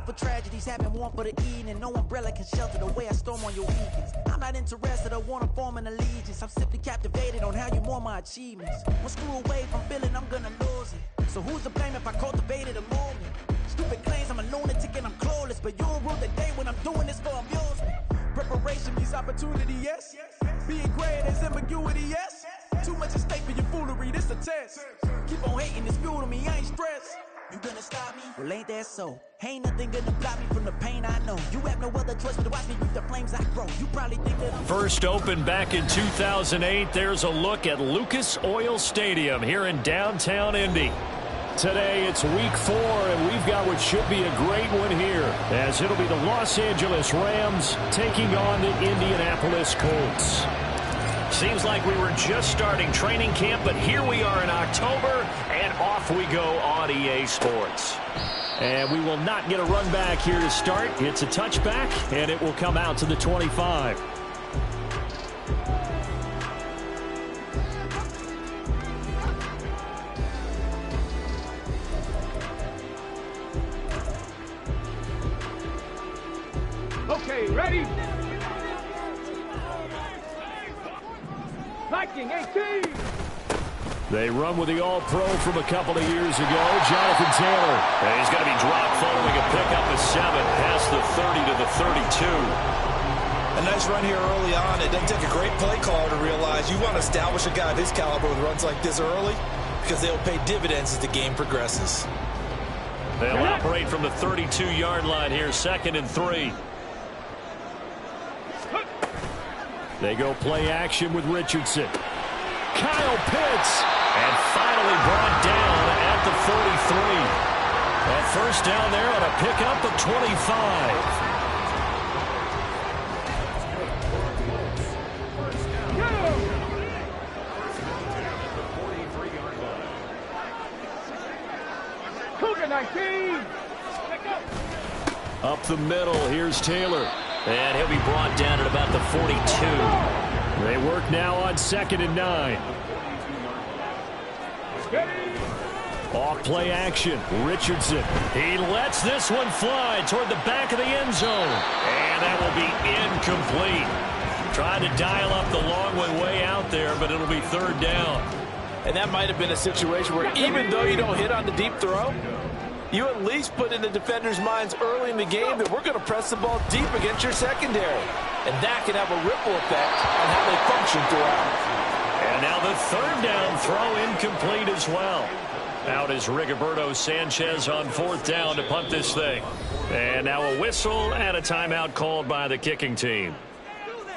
built for tragedies, having one for the evening. No umbrella can shelter the way I storm on your weekends. I'm not interested, I want to form an allegiance. I'm simply captivated on how you mourn my achievements. One screw away from feeling I'm gonna lose it. So who's to blame if I cultivated a movement? Stupid claims I'm a lunatic and I'm clueless, but you'll rule the day when I'm doing this for amusement. Preparation means opportunity, yes. Being great is ambiguity, yes. Too much at stake for your foolery, this a test. Keep on hating, it's fuel to me, I ain't stressed. You gonna stop me? Well, ain't that so? Ain't nothing gonna block me from the pain I know. You have no other choice but to watch me reap the flames I grow. You probably think that I'm... First opened back in 2008, there's a look at Lucas Oil Stadium here in downtown Indy. Today it's week 4, and we've got what should be a great one here, as it'll be the Los Angeles Rams taking on the Indianapolis Colts. Seems like we were just starting training camp, but here we are in October, and off we go on EA Sports. And we will not get a run back here to start. It's a touchback, and it will come out to the 25. Okay, ready? Viking 18! They run with the All-Pro from a couple of years ago, Jonathan Taylor. And he's going to be dropped following a pickup of 7 past the 30 to the 32. A nice run here early on. It doesn't take a great play caller to realize you want to establish a guy of his caliber with runs like this early, because they'll pay dividends as the game progresses. They'll operate from the 32-yard line here, 2nd and 3. They go play action with Richardson. Kyle Pitts, and finally brought down at the 43. That first down there on a pickup of 25. Cougar 19! Up the middle, here's Taylor. And he'll be brought down at about the 42. They work now on 2nd and 9. Off play action. Richardson. He lets this one fly toward the back of the end zone. And that will be incomplete. Trying to dial up the long way out there, but it'll be 3rd down. And that might have been a situation where even though you don't hit on the deep throw, you at least put in the defender's minds early in the game that we're going to press the ball deep against your secondary. And that can have a ripple effect on how they function throughout. And now the 3rd down throw incomplete as well. Out is Rigoberto Sanchez on 4th down to punt this thing. And now a whistle and a timeout called by the kicking team.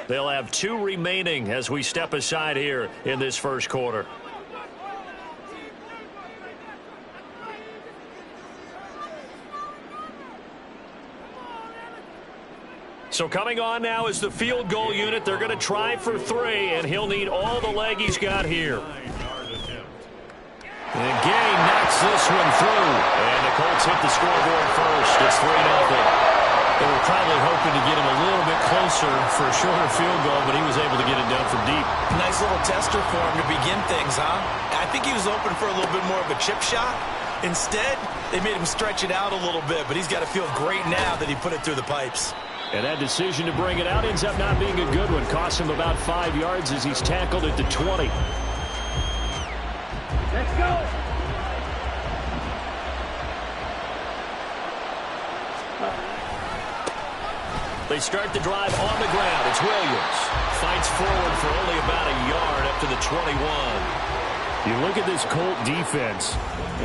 They'll have 2 remaining as we step aside here in this first quarter. So coming on now is the field goal unit. They're going to try for 3, and he'll need all the leg he's got here. And Gay knocks this one through, and the Colts hit the scoreboard first. It's 3-0. They were probably hoping to get him a little bit closer for a shorter field goal, but he was able to get it done from deep. Nice little tester for him to begin things, huh? I think he was open for a little bit more of a chip shot. Instead, they made him stretch it out a little bit, but he's got to feel great now that he put it through the pipes. And that decision to bring it out ends up not being a good one. Costs him about 5 yards as he's tackled at the 20. Let's go! They start the drive on the ground. It's Williams. Fights forward for only about a yard up to the 21. You look at this Colt defense.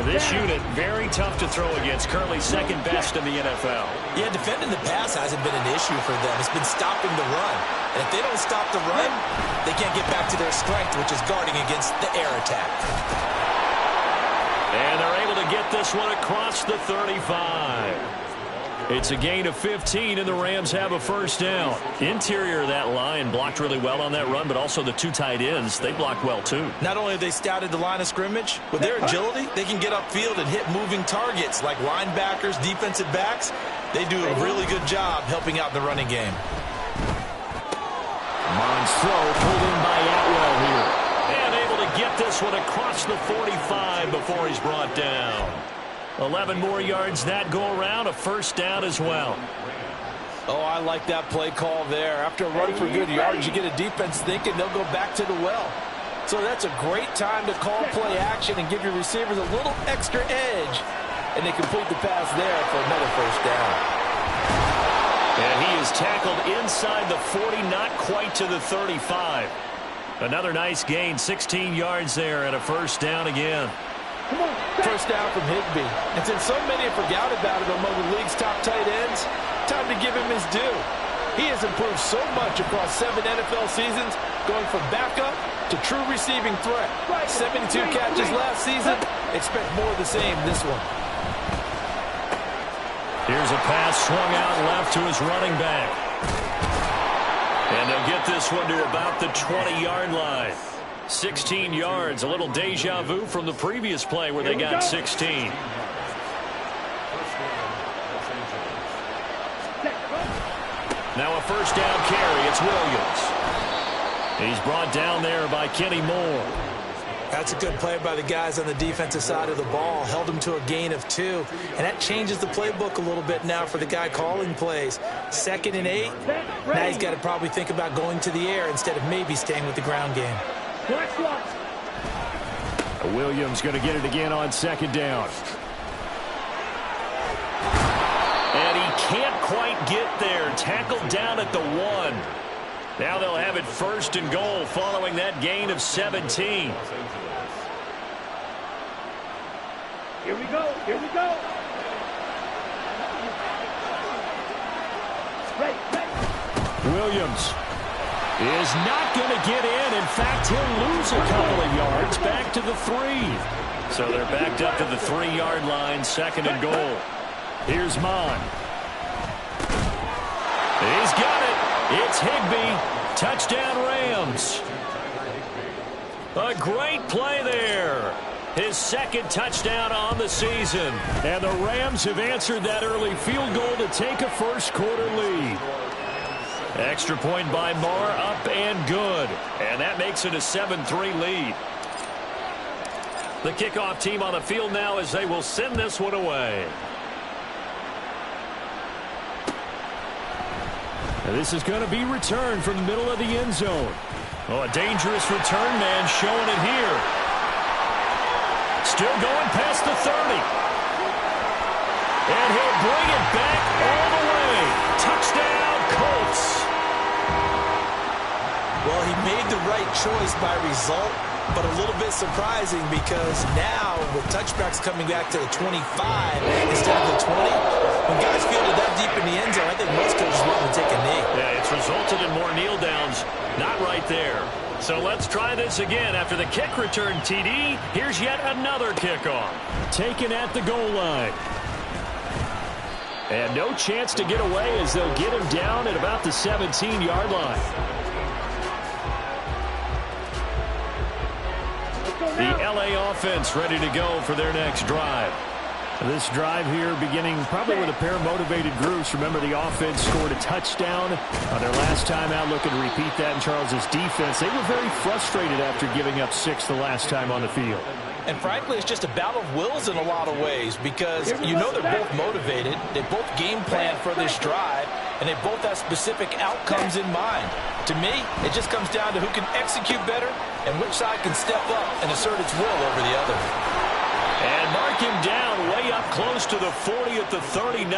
This unit, very tough to throw against. Currently 2nd best in the NFL. Yeah, defending the pass hasn't been an issue for them. It's been stopping the run. And if they don't stop the run, they can't get back to their strength, which is guarding against the air attack. And they're able to get this one across the 35. It's a gain of 15, and the Rams have a first down. Interior of that line blocked really well on that run, but also the 2 tight ends, they blocked well too. Not only have they scouted the line of scrimmage, with their agility, they can get upfield and hit moving targets like linebackers, defensive backs. They do a really good job helping out the running game. Mons throw pulled in by Atwell here. And able to get this one across the 45 before he's brought down. 11 more yards that go around, a first down as well. Oh, I like that play call there. After a run for good yards, you get a defense thinking they'll go back to the well. So that's a great time to call play action and give your receivers a little extra edge. And they complete the pass there for another first down. And he is tackled inside the 40, not quite to the 35. Another nice gain, 16 yards there, and a first down again. First down from Higbee. And since so many have forgot about him among the league's top tight ends, time to give him his due. He has improved so much across 7 NFL seasons, going from backup to true receiving threat. 72 catches last season. Expect more of the same this one. Here's a pass swung out left to his running back. And they'll get this one to about the 20-yard line. 16 yards, a little deja vu from the previous play where they got 16. Now a first down carry. It's Williams. He's brought down there by Kenny Moore. That's a good play by the guys on the defensive side of the ball. Held him to a gain of 2. And that changes the playbook a little bit now for the guy calling plays. 2nd and 8. Now he's got to probably think about going to the air instead of maybe staying with the ground game. Williams going to get it again on 2nd down. And he can't quite get there. Tackled down at the 1. Now they'll have it 1st and goal following that gain of 17. Here we go. Here we go. Williams is not going to get in. In fact, he'll lose a couple of yards back to the 3. So they're backed up to the 3-yard line, 2nd and goal. Here's Mon. He's got it. It's Higbee. Touchdown, Rams. A great play there. His 2nd touchdown on the season. And the Rams have answered that early field goal to take a first-quarter lead. Extra point by Marr, up and good. And that makes it a 7-3 lead. The kickoff team on the field now as they will send this one away. And this is going to be returned from the middle of the end zone. Oh, a dangerous return man showing it here. Still going past the 30. And he'll bring it back all the way. Touchdown, Colts. Well, he made the right choice by result, but a little bit surprising because now with touchbacks coming back to the 25 instead of the 20, when guys field it that deep in the end zone, I think most coaches want to take a knee. Yeah, it's resulted in more kneel downs. Not right there. So let's try this again. After the kick return TD, here's yet another kickoff. Taken at the goal line. And no chance to get away as they'll get him down at about the 17-yard line. The LA offense ready to go for their next drive. This drive here beginning probably with a pair of motivated groups. Remember, the offense scored a touchdown on their last time out. Looking to repeat that in Charles's defense. They were very frustrated after giving up 6 the last time on the field. And frankly, it's just a battle of wills in a lot of ways because you know they're both motivated. They both game plan for this drive, and they both have specific outcomes in mind. To me, it just comes down to who can execute better and which side can step up and assert its will over the other. And mark him down way up close to the 40 at the 39.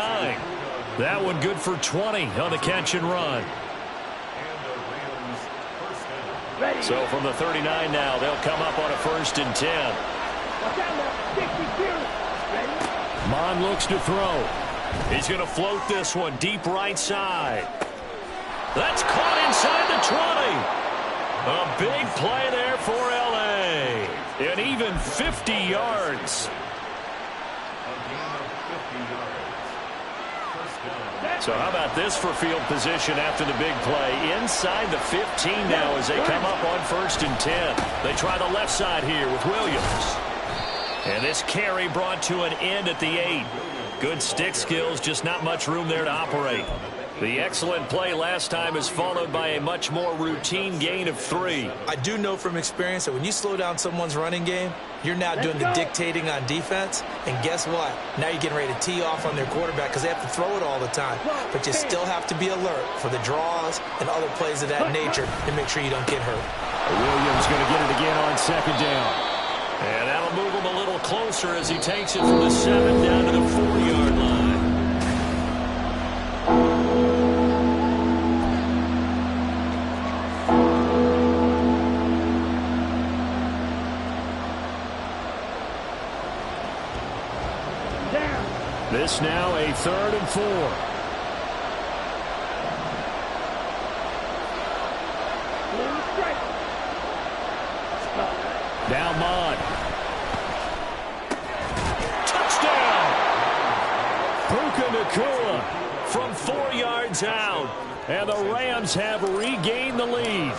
That one good for 20 on the catch and run. So from the 39 now, they'll come up on a 1st and 10. Mon looks to throw. He's going to float this one deep right side. That's caught inside the 20. A big play there for L.A. And even 50 yards. So how about this for field position after the big play? Inside the 15 now as they come up on 1st and 10. They try the left side here with Williams. And this carry brought to an end at the 8. Good stick skills, just not much room there to operate. The excellent play last time is followed by a much more routine gain of 3. I do know from experience that when you slow down someone's running game, you're now doing the dictating on defense. And guess what? Now you're getting ready to tee off on their quarterback because they have to throw it all the time. But you still have to be alert for the draws and other plays of that nature to make sure you don't get hurt. Williams going to get it again on 2nd down. And that'll move him a little closer as he takes it from the 7 down to the 4-yard line. This now a 3rd and 4. Now Mond. Touchdown! Puka Nacua from 4 yards out. And the Rams have regained the lead.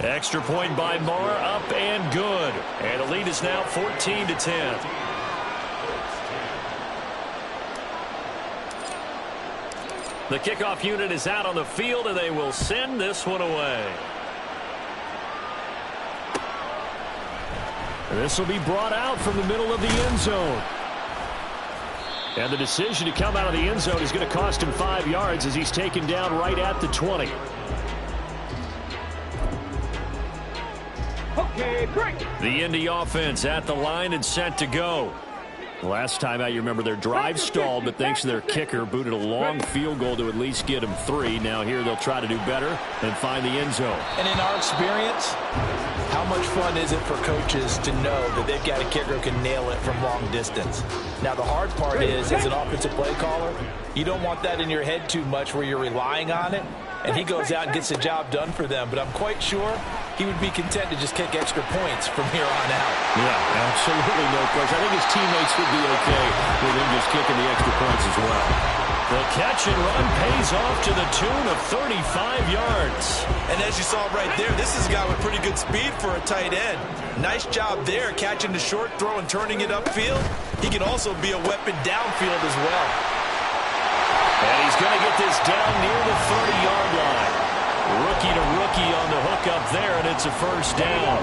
Extra point by Marr, up and good. And the lead is now 14-10. The kickoff unit is out on the field, and they will send this one away. This will be brought out from the middle of the end zone. And the decision to come out of the end zone is going to cost him 5 yards as he's taken down right at the 20. Okay, break. The Indy offense at the line and set to go. Last time out, you remember their drive stalled, but thanks to their kicker, booted a long field goal to at least get them 3. Now here they'll try to do better and find the end zone. And in our experience, how much fun is it for coaches to know that they've got a kicker who can nail it from long distance? Now, the hard part is, as an offensive play caller, you don't want that in your head too much where you're relying on it, and he goes out and gets the job done for them. But I'm quite sure he would be content to just kick extra points from here on out. Yeah, absolutely no question. I think his teammates would be okay with him just kicking the extra points as well. The catch and run pays off to the tune of 35 yards. And as you saw right there, this is a guy with pretty good speed for a tight end. Nice job there, catching the short throw and turning it upfield. He can also be a weapon downfield as well. And he's going to get this down near the 30-yard line. Rookie to rookie on the hook up there, and it's a first down.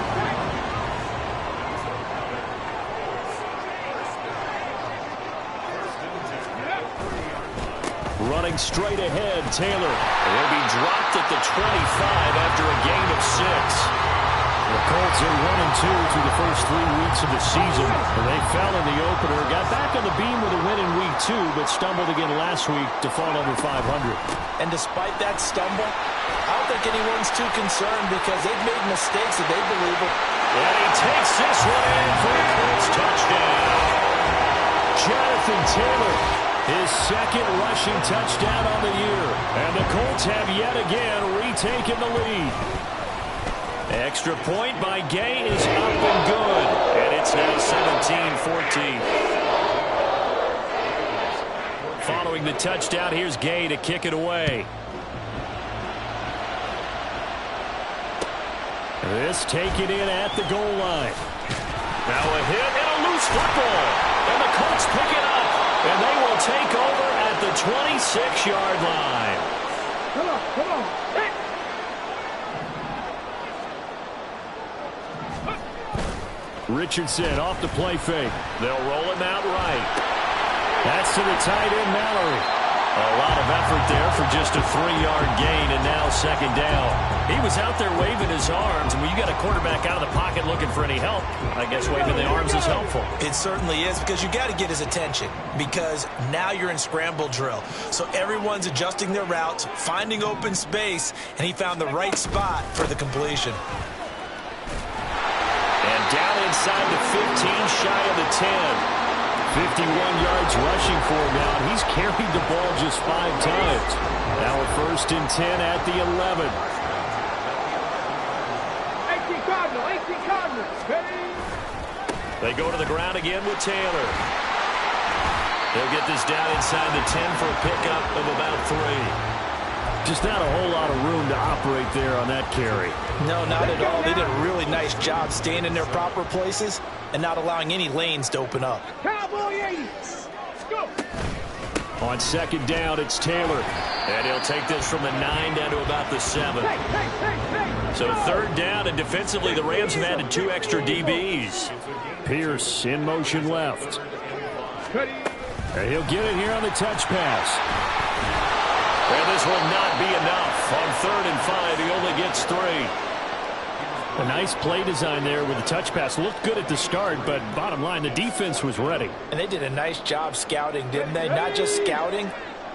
Running straight ahead, Taylor will be dropped at the 25 after a gain of 6. The Colts are 1-2 through the first 3 weeks of the season. They fell in the opener, got back on the beam with a win in week 2, but stumbled again last week to fall under 500. And despite that stumble, I don't think anyone's too concerned because they've made mistakes that they believe it. And he takes this one in for a Colts touchdown. Jonathan Taylor, his 2nd rushing touchdown on the year. And the Colts have yet again retaken the lead. Extra point by Gay is up and good. And it's now 17-14. Following the touchdown, here's Gay to kick it away. This taken in at the goal line. Now a hit and a loose football. And the Colts pick it up. And they will take over at the 26-yard line. Come on, come on. Hey. Richardson off the play fake. They'll roll him out right. That's to the tight end, Mallory. A lot of effort there for just a 3-yard gain, and now 2nd down. He was out there waving his arms, and when you got a quarterback out of the pocket looking for any help, I guess waving the arms is helpful. It certainly is, because you got to get his attention, because now you're in scramble drill. So everyone's adjusting their routes, finding open space, and he found the right spot for the completion. And down inside the 15, shy of the 10. 51 yards rushing for him now. He's carried the ball just 5 times. Now a 1st and 10 at the 11. 18 Cardinals. Ready? They go to the ground again with Taylor. They'll get this down inside the 10 for a pickup of about 3. Just not a whole lot of room to operate there on that carry. No, not at all. They did a really nice job staying in their proper places and not allowing any lanes to open up. Cowboy 80. Let's go. On second down, it's Taylor. And he'll take this from the 9 down to about the 7. So third down, and defensively, the Rams have added 2 extra DBs. Pierce in motion left. And he'll get it here on the touch pass. And this will not be enough. On 3rd and 5, he only gets 3. A nice play design there with the touch pass. Looked good at the start, but bottom line, the defense was ready. And they did a nice job scouting, didn't they? Not just scouting,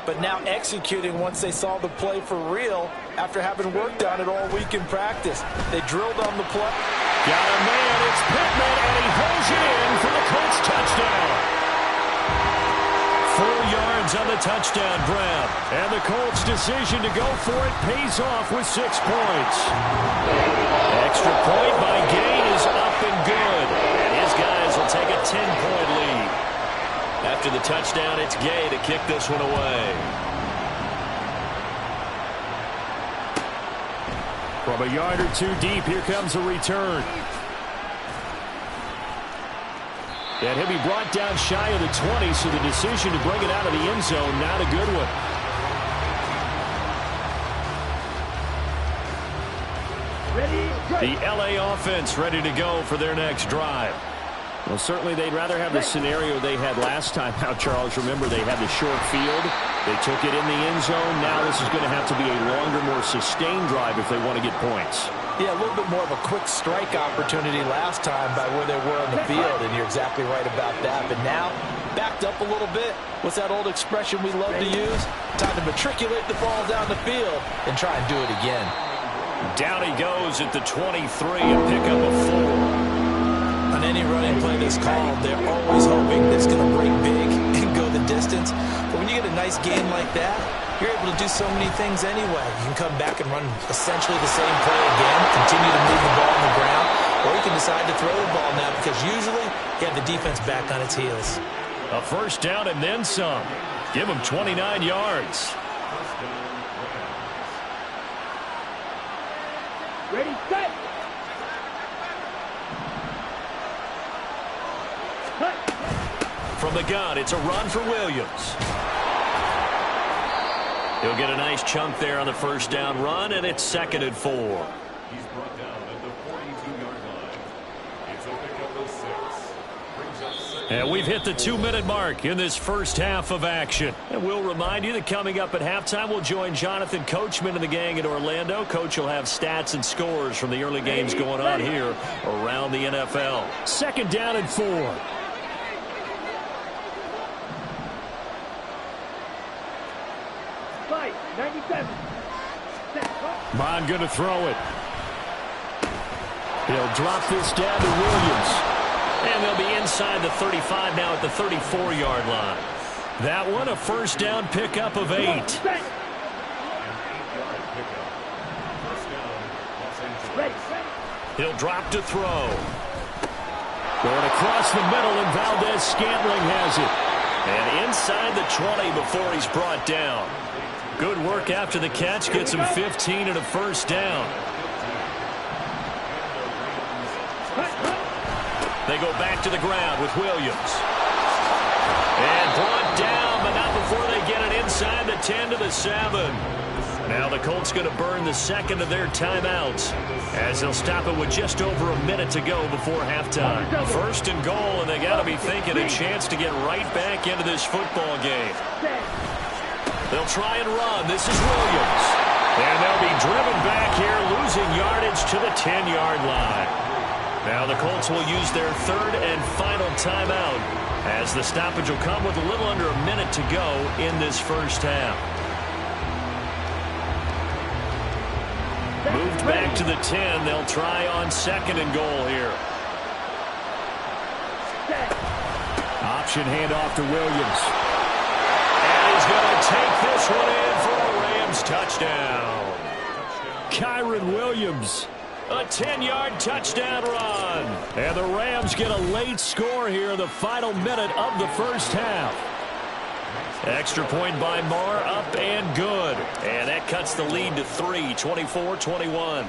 but now executing once they saw the play for real after having worked on it all week in practice. They drilled on the play. Got a man, it's Pittman, and he holds it in for the Colts touchdown. 4 yards on the touchdown grab. And the Colts' decision to go for it pays off with 6 points. Extra point by Gay is up and good. And his guys will take a 10-point lead. After the touchdown, it's Gay to kick this one away. From a yard or 2 deep, here comes a return. And he'll be brought down shy of the 20, so the decision to bring it out of the end zone, not a good one. The LA offense ready to go for their next drive. Well, certainly they'd rather have the scenario they had last time out, Charles. Remember, they had the short field. They took it in the end zone. Now this is going to have to be a longer, more sustained drive if they want to get points. Yeah, a little bit more of a quick strike opportunity last time by where they were on the field, and you're exactly right about that. But now, backed up a little bit. What's that old expression we love to use? Time to matriculate the ball down the field and try and do it again. Down he goes at the 23 and pick up a 4. On any running play that's called, they're always hoping that it's going to break big and go the distance. But when you get a nice game like that, you're able to do so many things anyway. You can come back and run essentially the same play again, continue to move the ball on the ground, or you can decide to throw the ball now because usually you have the defense back on its heels. A first down and then some. Give them 29 yards. Ready, set. From the gun, it's a run for Williams. He'll get a nice chunk there on the first down run, and it's 2nd and 4. He's brought down at the 42-yard line. It's a pickup of 6. Brings up 7. And we've hit the 2-minute mark in this first half of action. And we'll remind you that coming up at halftime, we'll join Jonathan Coachman and the gang in Orlando. Coach will have stats and scores from the early games going on here around the NFL. 2nd down and 4. Fight, 97. Bond going to throw it. He'll drop this down to Williams. And they'll be inside the 35 now at the 34-yard line. That one, a first down pickup of 8. He'll drop to throw. Going across the middle, and Valdez-Scantling has it. And inside the 20 before he's brought down. Good work after the catch. Gets him 15 and a first down. They go back to the ground with Williams. And brought down, but not before they get it inside the 10 to the 7. Now the Colts going to burn the second of their timeouts as they'll stop it with just over a minute to go before halftime. 1st and goal, and they got to be thinking a chance to get right back into this football game. They'll try and run. This is Williams. And they'll be driven back here, losing yardage to the 10-yard line. Now the Colts will use their 3rd and final timeout as the stoppage will come with a little under a minute to go in this first half. Moved back to the 10. They'll try on 2nd and goal here. Option handoff to Williams. And he's going to take this one in for a Rams touchdown. Kyron Williams, a 10-yard touchdown run. And the Rams get a late score here in the final minute of the first half. Extra point by Marr, up and good. And that cuts the lead to 3, 24-21.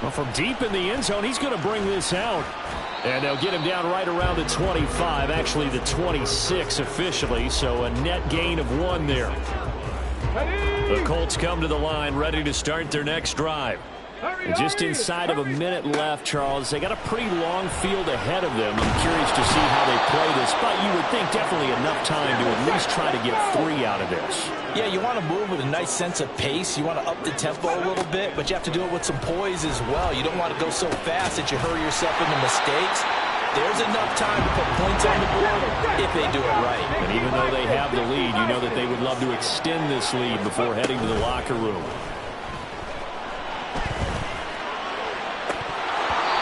Well, from deep in the end zone, he's going to bring this out. And they'll get him down right around the 25, actually the 26 officially, so a net gain of 1 there. The Colts come to the line, ready to start their next drive. Just inside of a minute left, Charles. They got a pretty long field ahead of them. I'm curious to see how they play this, but you would think definitely enough time to at least try to get 3 out of this. Yeah, you want to move with a nice sense of pace. You want to up the tempo a little bit, but you have to do it with some poise as well. You don't want to go so fast that you hurry yourself into mistakes. There's enough time to put points on the board if they do it right. And even though they have the lead, you know that they would love to extend this lead before heading to the locker room.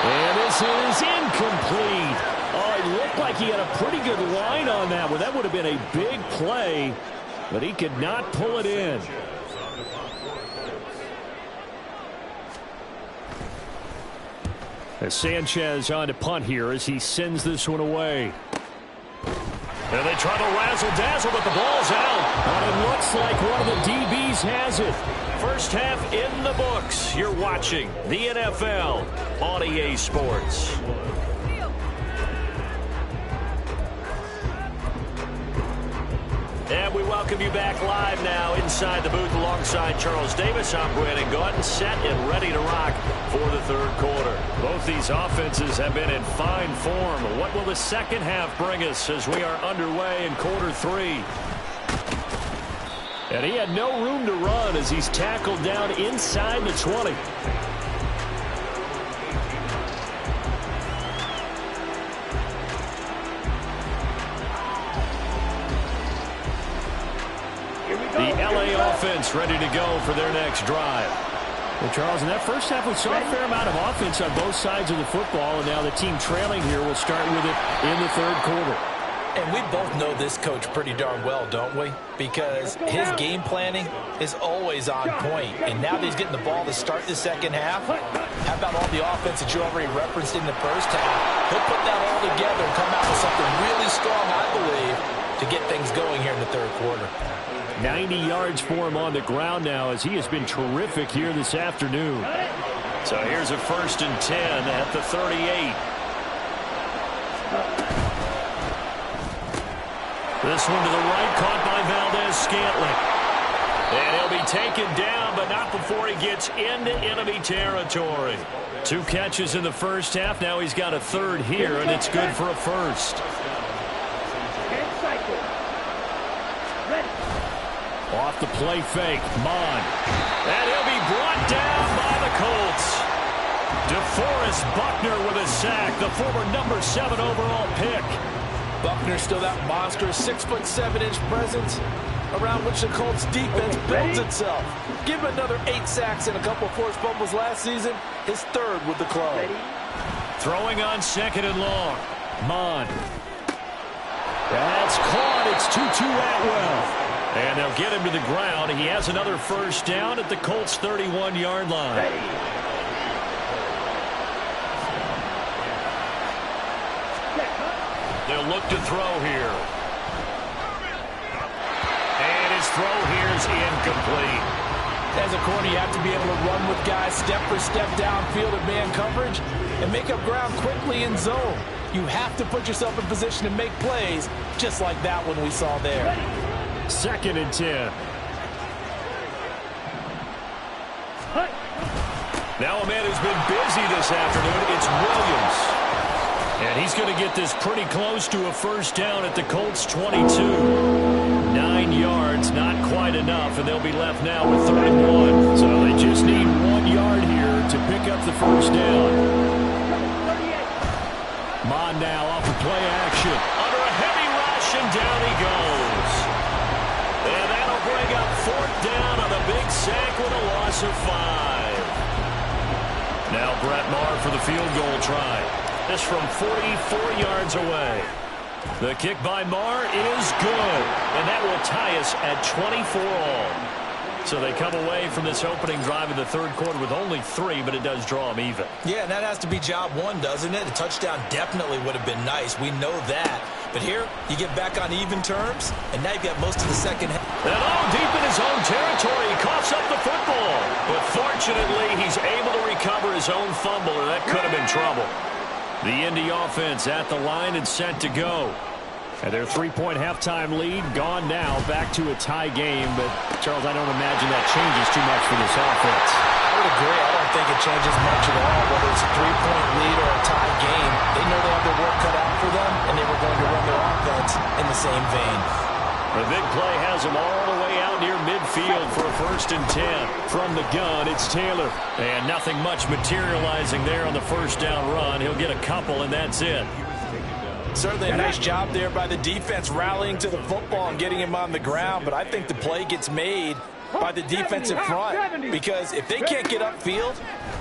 And this is incomplete. Oh, it looked like he had a pretty good line on that one. That would have been a big play, but he could not pull it in. As Sanchez on to punt here as he sends this one away. And they try to razzle-dazzle, but the ball's out. And it looks like one of the DBs has it. First half in the books. You're watching the NFL on EA Sports. And we welcome you back live now inside the booth alongside Charles Davis. I'm Brandon Gaudin, set and ready to rock for the third quarter. Both these offenses have been in fine form. What will the second half bring us as we are underway in quarter 3? And he had no room to run as he's tackled down inside the 20. The LA offense ready to go for their next drive. Well, Charles, in that first half, we saw a fair amount of offense on both sides of the football, and now the team trailing here will start with it in the third quarter. And we both know this coach pretty darn well, don't we? Because his game planning is always on point. And now that he's getting the ball to start the second half, how about all the offense that you already referenced in the first half? He'll put that all together and come out with something really strong, I believe, to get things going here in the third quarter. 90 yards for him on the ground now as he has been terrific here this afternoon. So here's a 1st and 10 at the 38. This one to the right, caught by Valdez-Scantling. And he'll be taken down, but not before he gets into enemy territory. 2 catches in the first half. Now he's got a 3rd here, and it's good for a 1st. Off the play fake, Mon. And he'll be brought down by the Colts. DeForest Buckner with a sack, the former number 7 overall pick. Buckner still that monstrous 6'7" presence around which the Colts defense builds itself. Give him another 8 sacks and a couple of forced fumbles last season, his 3rd with the club. Throwing on 2nd and long. Mon. That's caught. It's 2-2 Atwell. And they'll get him to the ground. He has another 1st down at the Colts' 31-yard line. They'll look to throw here. And his throw here is incomplete. As a corner, you have to be able to run with guys step for step downfield in man coverage and make up ground quickly in zone. You have to put yourself in position to make plays, just like that one we saw there. 2nd and 10. Now a man who's been busy this afternoon, it's Williams. And he's going to get this pretty close to a 1st down at the Colts' 22. 9 yards, not quite enough, and they'll be left now with 3rd and 1. So they just need 1 yard here to pick up the 1st down. Mon now off the play action. Under a heavy rush, and down he goes. And that'll bring up 4th down on a big sack with a loss of 5. Now Brett Maher for the field goal try. This from 44 yards away. The kick by Maher is good. And that will tie us at 24 all. So they come away from this opening drive in the third quarter with only 3, but it does draw them even. Yeah, and that has to be job 1, doesn't it? A touchdown definitely would have been nice. We know that. But here, you get back on even terms, and now you've got most of the second half. And deep in his own territory, he coughs up the football. But fortunately, he's able to recover his own fumble, or that could have been trouble. The Indy offense at the line and set to go. And their 3-point halftime lead gone now, back to a tie game. But, Charles, I don't imagine that changes too much for this offense. I would agree. I don't think it changes much at all, whether it's a 3-point lead or a tie game. They know they have their work cut out for them, and they were going to run their offense in the same vein. The big play has him all the way out near midfield for a 1st and 10. From the gun, it's Taylor. And nothing much materializing there on the first down run. He'll get a couple, and that's it. Certainly a nice job there by the defense rallying to the football and getting him on the ground, but I think the play gets made by the defensive front, because if they can't get upfield,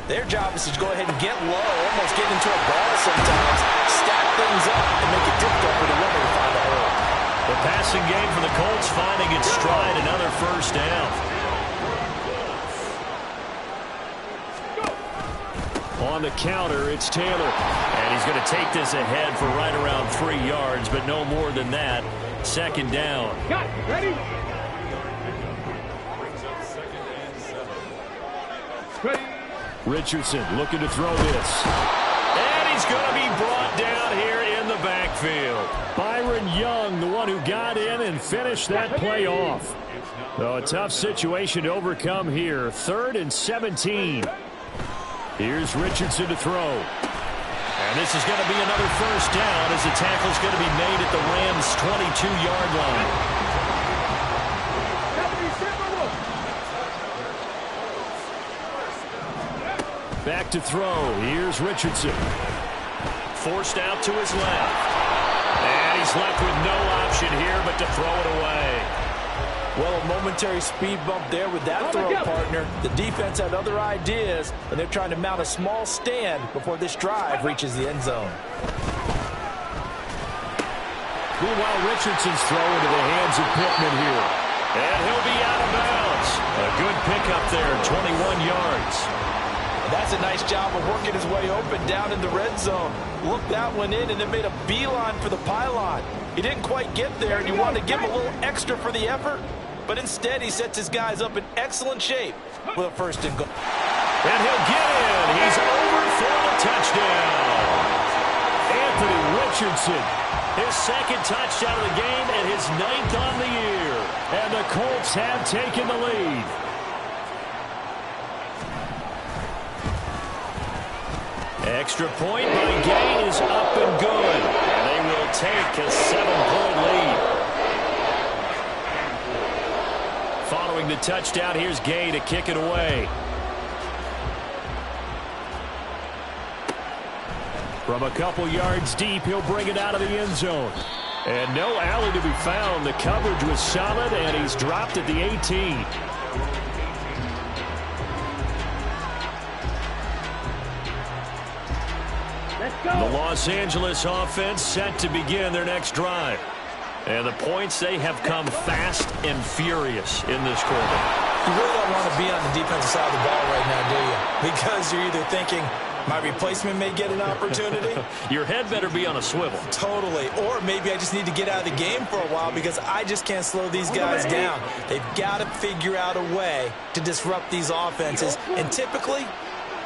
their job is to go ahead and get low, almost get into a ball sometimes, stack things up, and make it difficult for the runner to find a hole. The passing game for the Colts finding its stride, another first down. On the counter, it's Taylor. And he's going to take this ahead for right around 3 yards, but no more than that. 2nd down. Got it. Ready? Richardson looking to throw this. And he's going to be brought down here in the backfield. Byron Young, the one who got in and finished that play off. So a tough situation to overcome here. 3rd and 17. Here's Richardson to throw. And this is going to be another first down as the tackle's going to be made at the Rams' 22-yard line. Back to throw. Here's Richardson. Forced out to his left. And he's left with no option here but to throw it away. Well, a momentary speed bump there with that throw, partner. The defense had other ideas, and they're trying to mount a small stand before this drive reaches the end zone. Meanwhile, Richardson's throw into the hands of Pittman here. And he'll be out of bounds. A good pickup there, 21 yards. And that's a nice job of working his way open down in the red zone. Looked that one in and then made a beeline for the pylon. He didn't quite get there, and you wanted to give him a little extra for the effort. But instead, he sets his guys up in excellent shape with a 1st and goal. And he'll get in. He's over for the touchdown. Anthony Richardson, his 2nd touchdown of the game and his 9th on the year. And the Colts have taken the lead. Extra point by Gay is up and good. And they will take a 7-point lead. Following the touchdown, here's Gay to kick it away. From a couple yards deep, he'll bring it out of the end zone. And no alley to be found. The coverage was solid, and he's dropped at the 18. The Los Angeles offense set to begin their next drive. And the points, they have come fast and furious in this quarter. You really don't want to be on the defensive side of the ball right now, do you? Because you're either thinking, my replacement may get an opportunity. Your head better be on a swivel. Totally. Or maybe I just need to get out of the game for a while because I just can't slow these guys down. They've got to figure out a way to disrupt these offenses. And typically,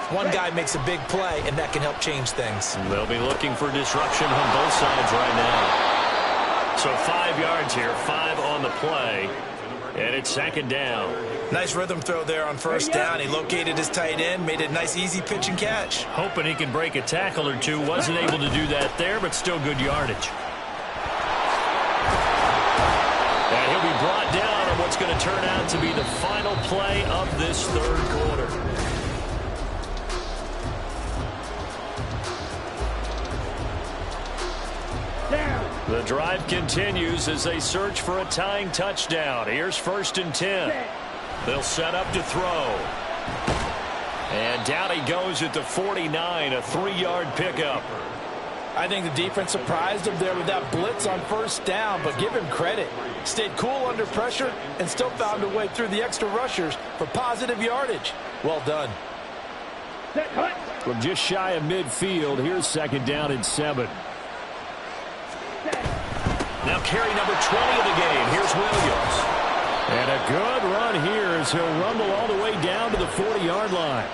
one guy makes a big play, and that can help change things. They'll be looking for disruption on both sides right now. So 5 yards here, 5 on the play, and it's 2nd down. Nice rhythm throw there on 1st down. He located his tight end, made a nice easy pitch and catch. Hoping he can break a tackle or two. Wasn't able to do that there, but still good yardage. And he'll be brought down on what's going to turn out to be the final play of this 3rd quarter. The drive continues as they search for a tying touchdown. Here's 1st and 10. They'll set up to throw. And down he goes at the 49, a 3-yard pickup. I think the defense surprised him there with that blitz on 1st down, but give him credit. Stayed cool under pressure and still found a way through the extra rushers for positive yardage. Well done. From just shy of midfield, here's 2nd down and 7. Now carry number 20 of the game. Here's Williams. And a good run here as he'll rumble all the way down to the 40-yard line.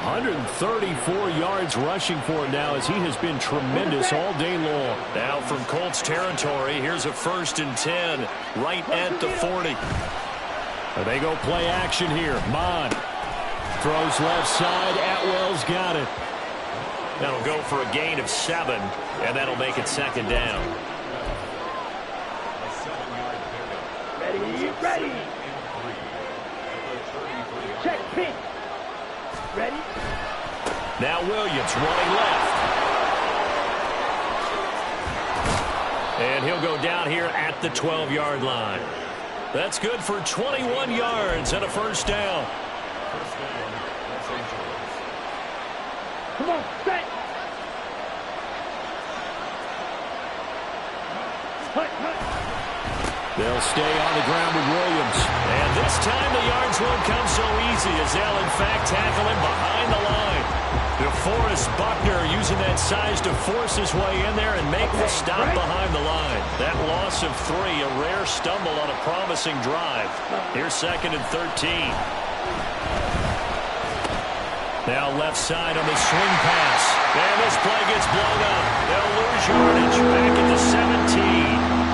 134 yards rushing for him now as he has been tremendous all day long. Now from Colts territory, here's a 1st and 10 right at the 40. They go play action here. Mon throws left side. Atwell's got it. That'll go for a gain of 7, and that'll make it 2nd down. Ready. Check pitch. Ready. Now Williams running left. And he'll go down here at the 12-yard line. That's good for 21 yards and a 1st down. Come on, set. They'll stay on the ground with Williams. And this time the yards won't come so easy as they'll, in fact, tackle him behind the line. DeForest Buckner using that size to force his way in there and make the stop behind the line. That loss of 3, a rare stumble on a promising drive. Here's 2nd and 13. Now left side on the swing pass. And this play gets blown up. They'll lose yardage back at the 17.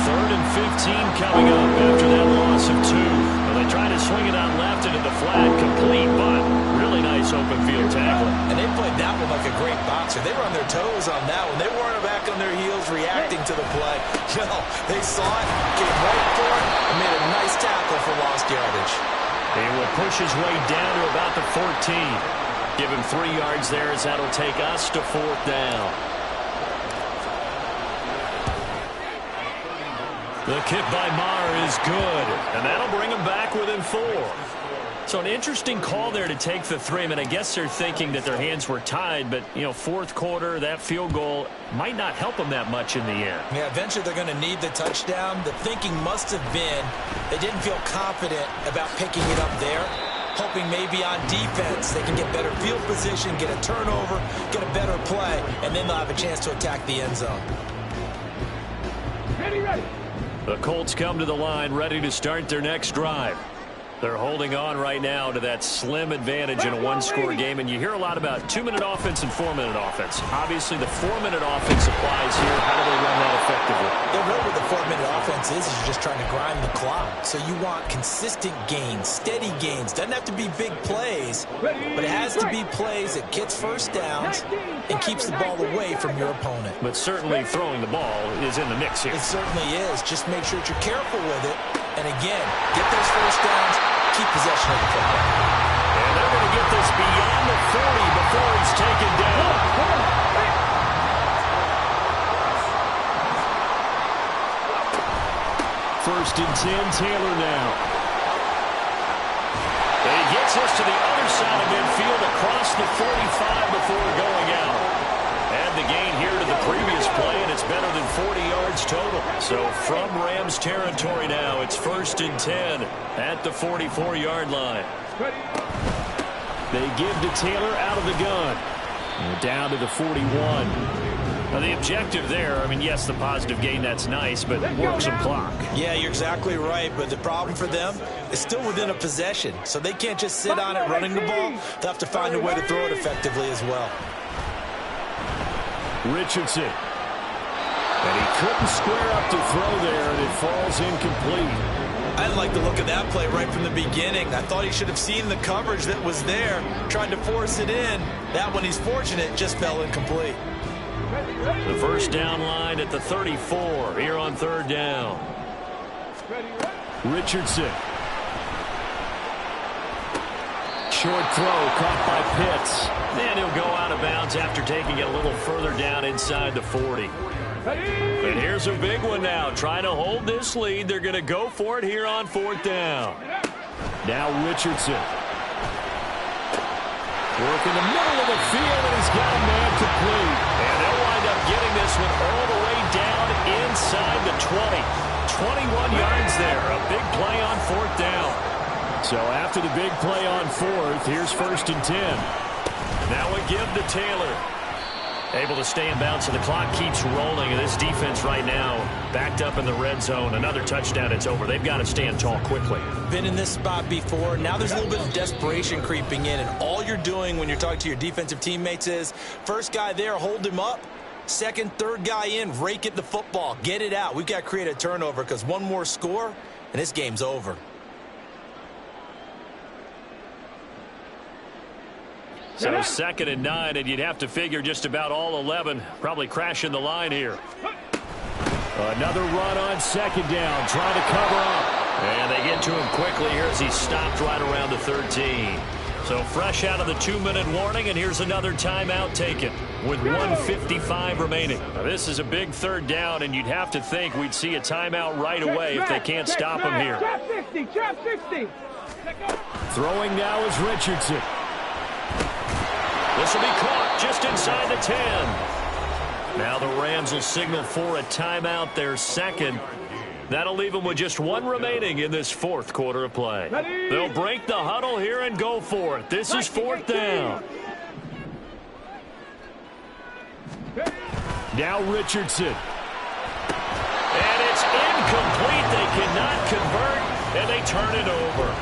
3rd and 15 coming up after that loss of 2. Well, they try to swing it out left into the flat, complete, but really nice open field tackle. And they played that one like a great boxer. They were on their toes on that one. They weren't back on their heels reacting to the play. No, they saw it, came right for it, and made a nice tackle for lost yardage. He will push his way down to about the 14. Give him 3 yards there as that'll take us to 4th down. The kick by Maher is good, and that'll bring him back within 4. So an interesting call there to take the 3. I mean, I guess they're thinking that their hands were tied, but, you know, 4th quarter, that field goal might not help them that much in the end. Yeah, eventually they're going to need the touchdown. The thinking must have been they didn't feel confident about picking it up there, hoping maybe on defense they can get better field position, get a turnover, get a better play, and then they'll have a chance to attack the end zone. Ready. The Colts come to the line ready to start their next drive. They're holding on right now to that slim advantage in a 1-score game, and you hear a lot about 2-minute offense and 4-minute offense. Obviously, the 4-minute offense applies here. How do they run that effectively? Yeah, really what the 4-minute offense is you're just trying to grind the clock. So you want consistent gains, steady gains. Doesn't have to be big plays, but it has to be plays that gets 1st downs and keeps the ball away from your opponent. But certainly throwing the ball is in the mix here. It certainly is. Just make sure that you're careful with it. And again, get those 1st downs, keep possession of the football. And they're going to get this beyond the 40 before it's taken down. 1st and 10, Taylor now. And he gets us to the other side of midfield across the 45 before going out. Add the gain here to the previous play, and it's better than 40 yards total. So from Rams territory now, it's 1st and 10 at the 44-yard line. They give to Taylor out of the gun. And down to the 41. Now the objective there, I mean, yes, the positive gain, that's nice, but work some clock. Yeah, you're exactly right, but the problem for them is still within a possession. So they can't just sit on it running the ball. They'll have to find a way to throw it effectively as well. Richardson. And he couldn't square up to throw there, and it falls incomplete. I didn't like the look of that play right from the beginning. I thought he should have seen the coverage that was there, tried to force it in. That one, he's fortunate, just fell incomplete. The 1st down line at the 34 here on 3rd down. Richardson. Short throw caught by Pitts. And he'll go out of bounds after taking it a little further down inside the 40. And here's a big one now. Trying to hold this lead. They're going to go for it here on 4th down. Now Richardson. Work in the middle of the field, and he's got a man complete. And they'll wind up getting this one all the way down inside the 20. 21 yards there. A big play on 4th down. So after the big play on 4th, here's 1st and 10. Now a give to Taylor. Able to stay in bounds, so the clock keeps rolling. And this defense right now backed up in the red zone. Another touchdown, it's over. They've got to stand tall quickly. Been in this spot before. Now there's a little bit of desperation creeping in. And all you're doing when you're talking to your defensive teammates is, first guy there, hold him up. Second, third guy in, rake at the football. Get it out. We've got to create a turnover because one more score, and this game's over. So 2nd and 9, and you'd have to figure just about all 11 probably crashing the line here. Another run on 2nd down, trying to cover up. And they get to him quickly here as he stopped right around the 13. So fresh out of the 2-minute warning, and here's another timeout taken with 1:55 remaining. Now, this is a big 3rd down, and you'd have to think we'd see a timeout right away if they can't stop him here. Trap 60, trap 60. Throwing now is Richardson. This will be caught just inside the 10. Now the Rams will signal for a timeout, their 2nd. That'll leave them with just 1 remaining in this 4th quarter of play. They'll break the huddle here and go for it. This is 4th down. Now Richardson. And it's incomplete. They cannot convert, and they turn it over.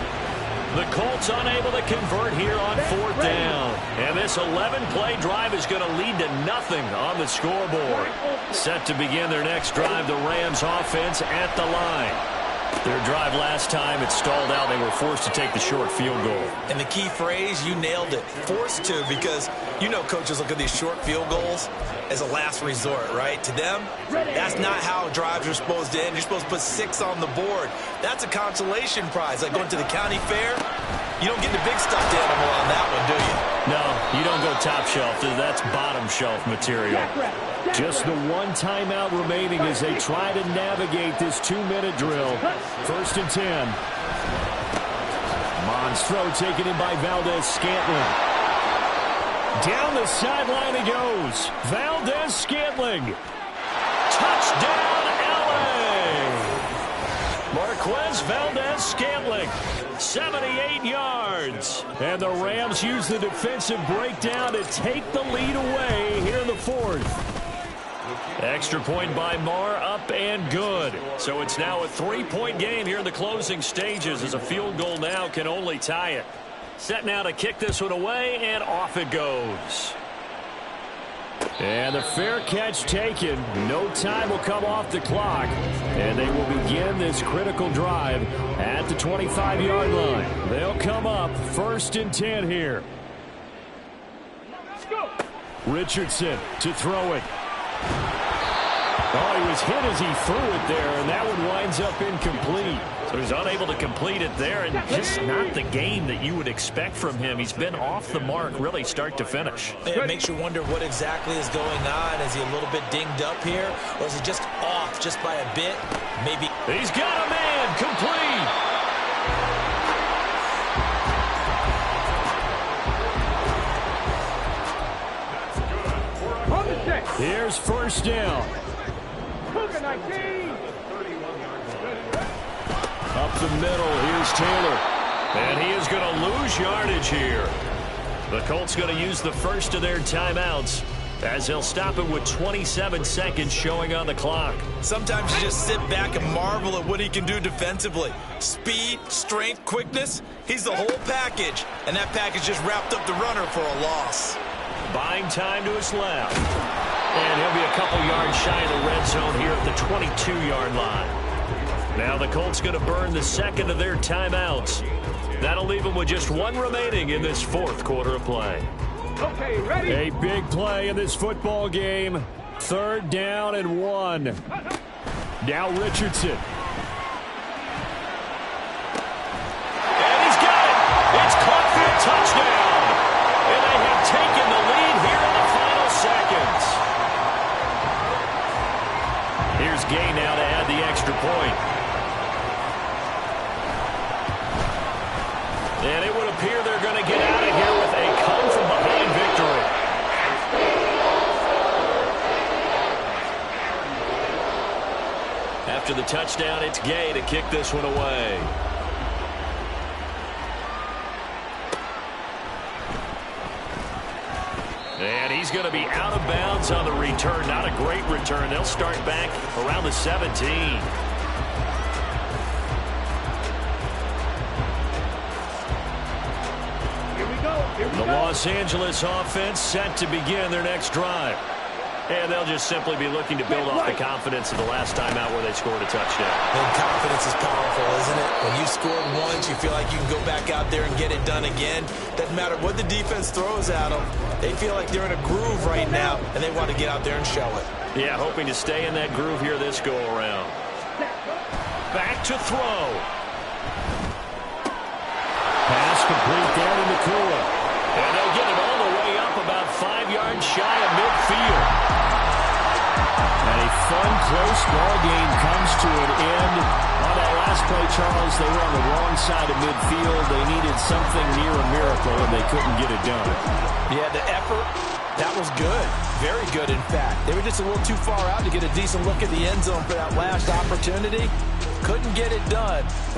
The Colts unable to convert here on 4th down. And this 11-play drive is going to lead to nothing on the scoreboard. Set to begin their next drive, the Rams offense at the line. Their drive last time, it stalled out. They were forced to take the short field goal. And the key phrase, you nailed it. Forced to, because you know coaches look at these short field goals as a last resort, right? To them, that's not how drives are supposed to end. You're supposed to put 6 on the board. That's a consolation prize. Like going to the county fair, you don't get the big stuffed animal on that one, do you? No, you don't go top shelf. That's bottom shelf material. Just the 1 timeout remaining as they try to navigate this 2-minute drill. 1st and 10. Mons throw taken in by Valdez-Scantling. Down the sideline he goes. Valdez-Scantling. Touchdown, L.A. Marquez Valdez-Scantling. 78 yards. And the Rams use the defensive breakdown to take the lead away here in the 4th. Extra point by Marr, up and good. So it's now a 3-point game here in the closing stages, as a field goal now can only tie it. Set now to kick this one away, and off it goes. And the fair catch taken. No time will come off the clock. And they will begin this critical drive at the 25-yard line. They'll come up 1st and 10 here. Richardson to throw it. Oh, he was hit as he threw it there, and that one winds up incomplete. So he's unable to complete it there, and just not the game that you would expect from him. He's been off the mark, really, start to finish. It makes you wonder what exactly is going on. Is he a little bit dinged up here, or is he just off just by a bit? Maybe. He's got a man, complete. Here's 1st down. Up the middle, here's Taylor. And he is going to lose yardage here. The Colts going to use the first of their timeouts, as they'll stop it with 27 seconds showing on the clock. Sometimes you just sit back and marvel at what he can do defensively. Speed, strength, quickness, he's the whole package. And that package just wrapped up the runner for a loss. Buying time to his left. And he'll be a couple yards shy of the red zone here at the 22-yard line. Now the Colts going to burn the 2nd of their timeouts. That'll leave them with just 1 remaining in this 4th quarter of play. Okay, ready? A big play in this football game. 3rd down and 1. Now Richardson. And he's got it. It's caught for a touchdown. And they have taken the lead here in the final seconds. Here's Gay now to add the extra point. And it would appear they're going to get out of here with a come-from-behind victory. After the touchdown, it's Gay to kick this one away. And he's going to be out of bounds on the return. Not a great return. They'll start back around the 17. The Los Angeles offense set to begin their next drive. And they'll just simply be looking to build off the confidence of the last time out where they scored a touchdown. And confidence is powerful, isn't it? When you scored once, you feel like you can go back out there and get it done again. Doesn't matter what the defense throws at them. They feel like they're in a groove right now, and they want to get out there and show it. Yeah, hoping to stay in that groove here this go-around. Back to throw. Pass complete down in the Kua. And they'll get it all the way up about 5 yards shy of midfield. And a fun, close ball game comes to an end. On that last play, Charles, they were on the wrong side of midfield. They needed something near a miracle, and they couldn't get it done. Yeah, the effort, that was good. Very good, in fact. They were just a little too far out to get a decent look at the end zone for that last opportunity. Couldn't get it done.